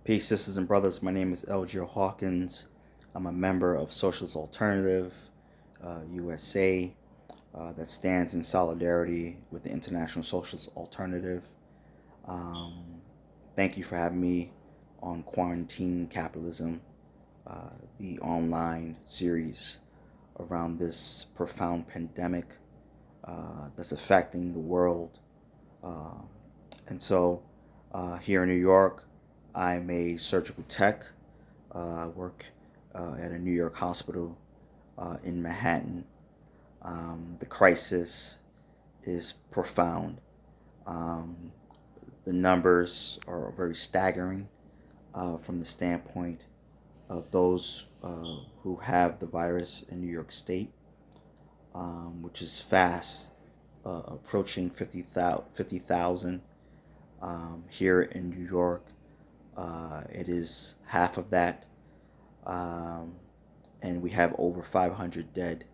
Peace, sisters and brothers. My name is Elgio Hawkins. I'm a member of Socialist Alternative USA that stands in solidarity with the International Socialist Alternative. Um, Thank you for having me on Quarantine Capitalism, the online series around this profound pandemic that's affecting the world. Uh, and so here in New York, I'm a surgical tech. I work at a New York hospital in Manhattan. The crisis is profound. Um, the numbers are very staggering from the standpoint of those who have the virus in New York State, which is fast approaching 50,000 here in New York. It is half of that, um, and we have over 500 dead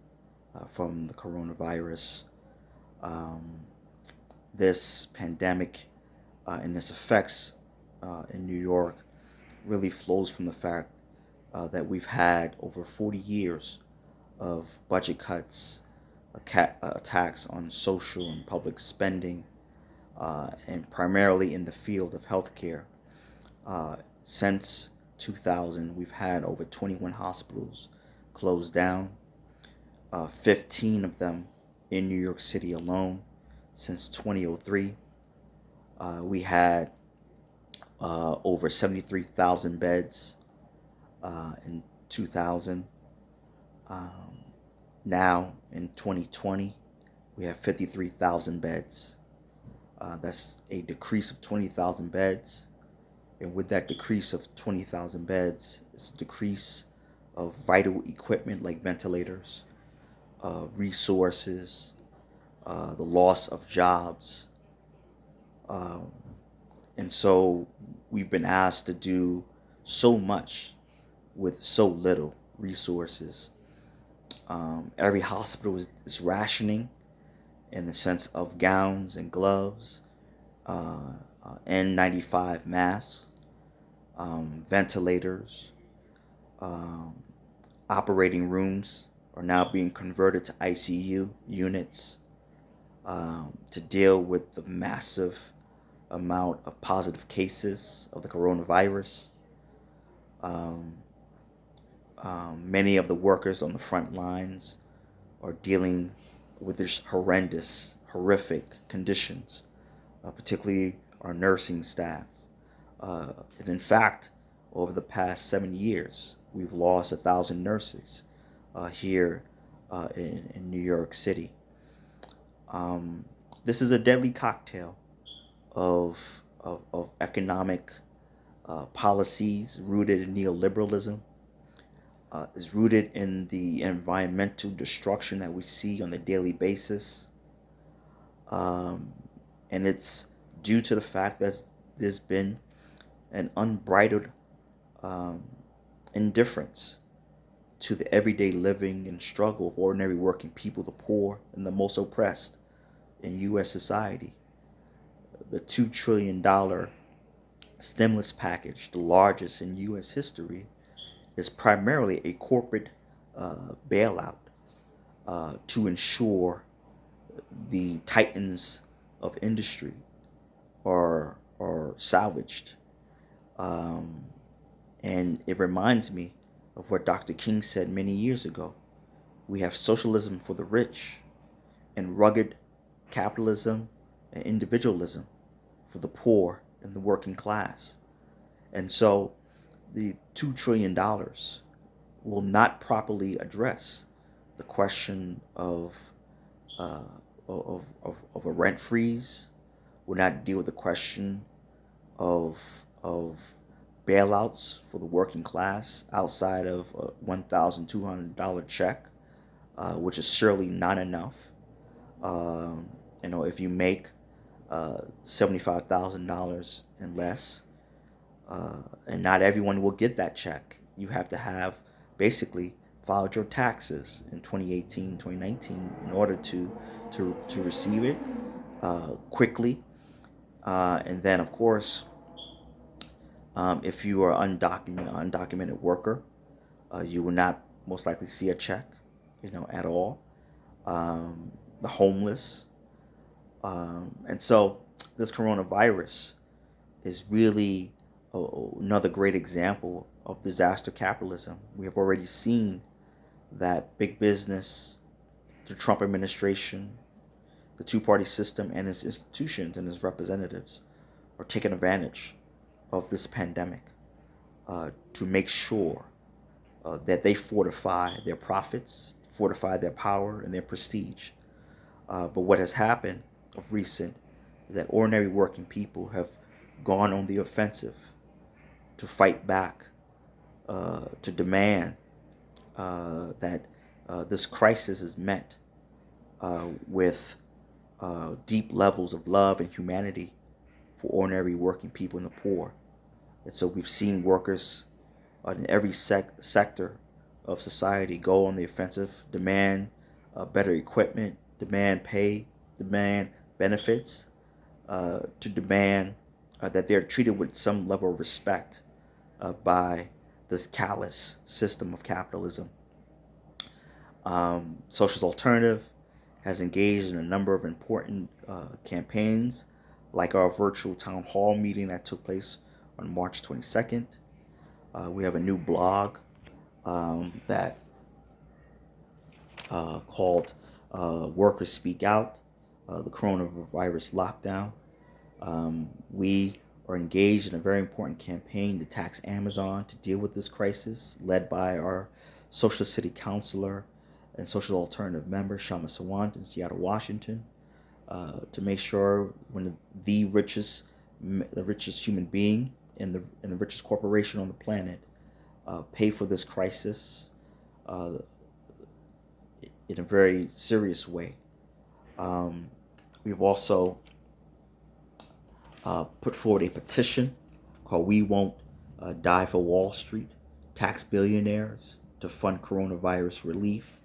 from the coronavirus. Um, this pandemic and its effects in New York really flows from the fact that we've had over 40 years of budget cuts, attacks on social and public spending, and primarily in the field of healthcare. Since 2000, we've had over 21 hospitals closed down, 15 of them in New York City alone since 2003. We had over 73,000 beds in 2000. Um, Now in 2020, we have 53,000 beds. That's a decrease of 20,000 beds. And with that decrease of 20,000 beds, it's a decrease of vital equipment like ventilators, resources, the loss of jobs. Um, and so we've been asked to do so much with so little resources. Every hospital is rationing in the sense of gowns and gloves, N95 masks, ventilators, um, operating rooms are now being converted to ICU units to deal with the massive amount of positive cases of the coronavirus. Um, Many of the workers on the front lines are dealing with these horrendous, horrific conditions, particularly our nursing staff. And in fact, over the past 7 years, we've lost 1,000 nurses here in New York City. Um, this is a deadly cocktail of economic policies rooted in neoliberalism, is rooted in the environmental destruction that we see on a daily basis. Um, and it's due to the fact that there's been an unbridled um, indifference to the everyday living and struggle of ordinary working people, the poor, and the most oppressed in U.S. society. The $2 trillion stimulus package, the largest in U.S. history, is primarily a corporate bailout to ensure the titans of industry are salvaged. Um, and it reminds me of what Dr. King said many years ago. We have socialism for the rich and rugged capitalism and individualism for the poor and the working class. And so the $2 trillion will not properly address the question uh, of a rent freeze, will not deal with the question of, of bailouts for the working class outside of a $1,200 check, which is surely not enough. Um, if you make $75,000 and less, and not everyone will get that check. You have to have basically filed your taxes in 2018, 2019 in order to receive it quickly. And then, of course, If you are undocumented worker, you will not most likely see a check, at all. The homeless, and so this coronavirus is really another great example of disaster capitalism. We have already seen that big business, the Trump administration, the two-party system, and its institutions and its representatives are taking advantage of this pandemic to make sure that they fortify their profits, fortify their power and their prestige. But what has happened of recent is that ordinary working people have gone on the offensive to fight back, to demand that this crisis is met with deep levels of love and humanity for ordinary working people and the poor. And so we've seen workers in every sector of society go on the offensive, demand better equipment, demand pay, demand benefits, to demand that they're treated with some level of respect by this callous system of capitalism. Socialist Alternative has engaged in a number of important campaigns, like our virtual town hall meeting that took place on March 22nd. We have a new blog that called Workers Speak Out, the Coronavirus Lockdown. We are engaged in a very important campaign to tax Amazon to deal with this crisis, led by our Socialist City Councilor and Social Alternative member, Shama Sawant in Seattle, Washington, to make sure when the richest human being and the richest corporation on the planet pay for this crisis in a very serious way. We've also put forward a petition called We Won't Die for Wall Street, Tax Billionaires to Fund Coronavirus Relief.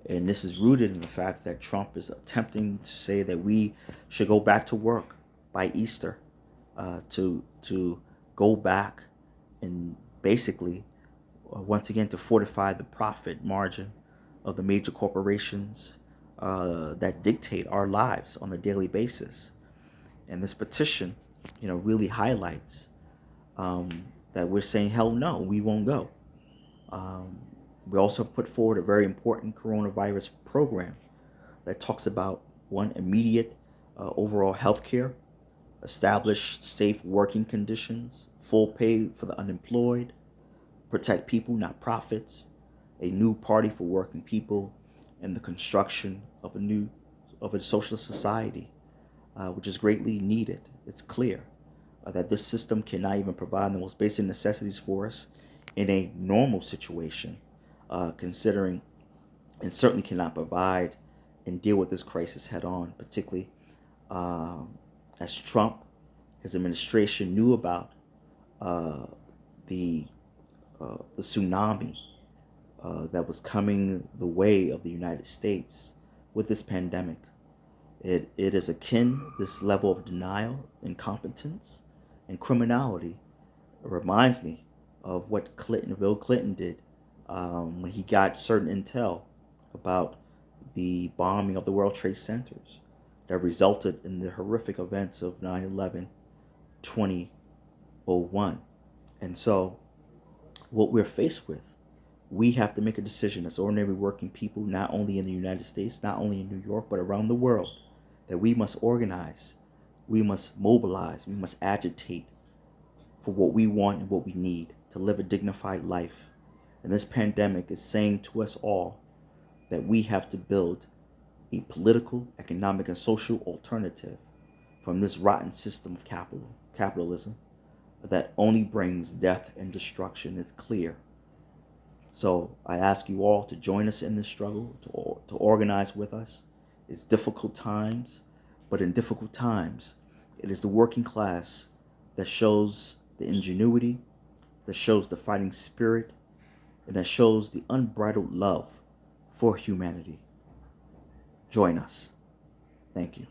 And this is rooted in the fact that Trump is attempting to say that we should go back to work by Easter, to go back and basically, once again, to fortify the profit margin of the major corporations that dictate our lives on a daily basis. And this petition, really highlights that we're saying, hell no, we won't go. We also put forward a very important coronavirus program that talks about, one, immediate overall health care, establish safe working conditions, full pay for the unemployed, protect people, not profits, a new party for working people, and the construction of a socialist society, which is greatly needed. It's clear that this system cannot even provide the most basic necessities for us in a normal situation, considering, and certainly cannot provide and deal with this crisis head on, particularly as Trump, his administration knew about the tsunami that was coming the way of the United States with this pandemic. It is akin, this level of denial, incompetence, and criminality. It reminds me of what Bill Clinton did when he got certain intel about the bombing of the World Trade Centers that resulted in the horrific events of 9/11, 2001. And so what we're faced with, we have to make a decision as ordinary working people, not only in the United States, not only in New York, but around the world, that we must organize, we must mobilize, we must agitate for what we want and what we need to live a dignified life. And this pandemic is saying to us all that we have to build a political, economic, and social alternative from this rotten system of capitalism that only brings death and destruction. It's clear. So I ask you all to join us in this struggle, to organize with us. It's difficult times, but in difficult times, it is the working class that shows the ingenuity, that shows the fighting spirit, and that shows the unbridled love for humanity. Join us. Thank you.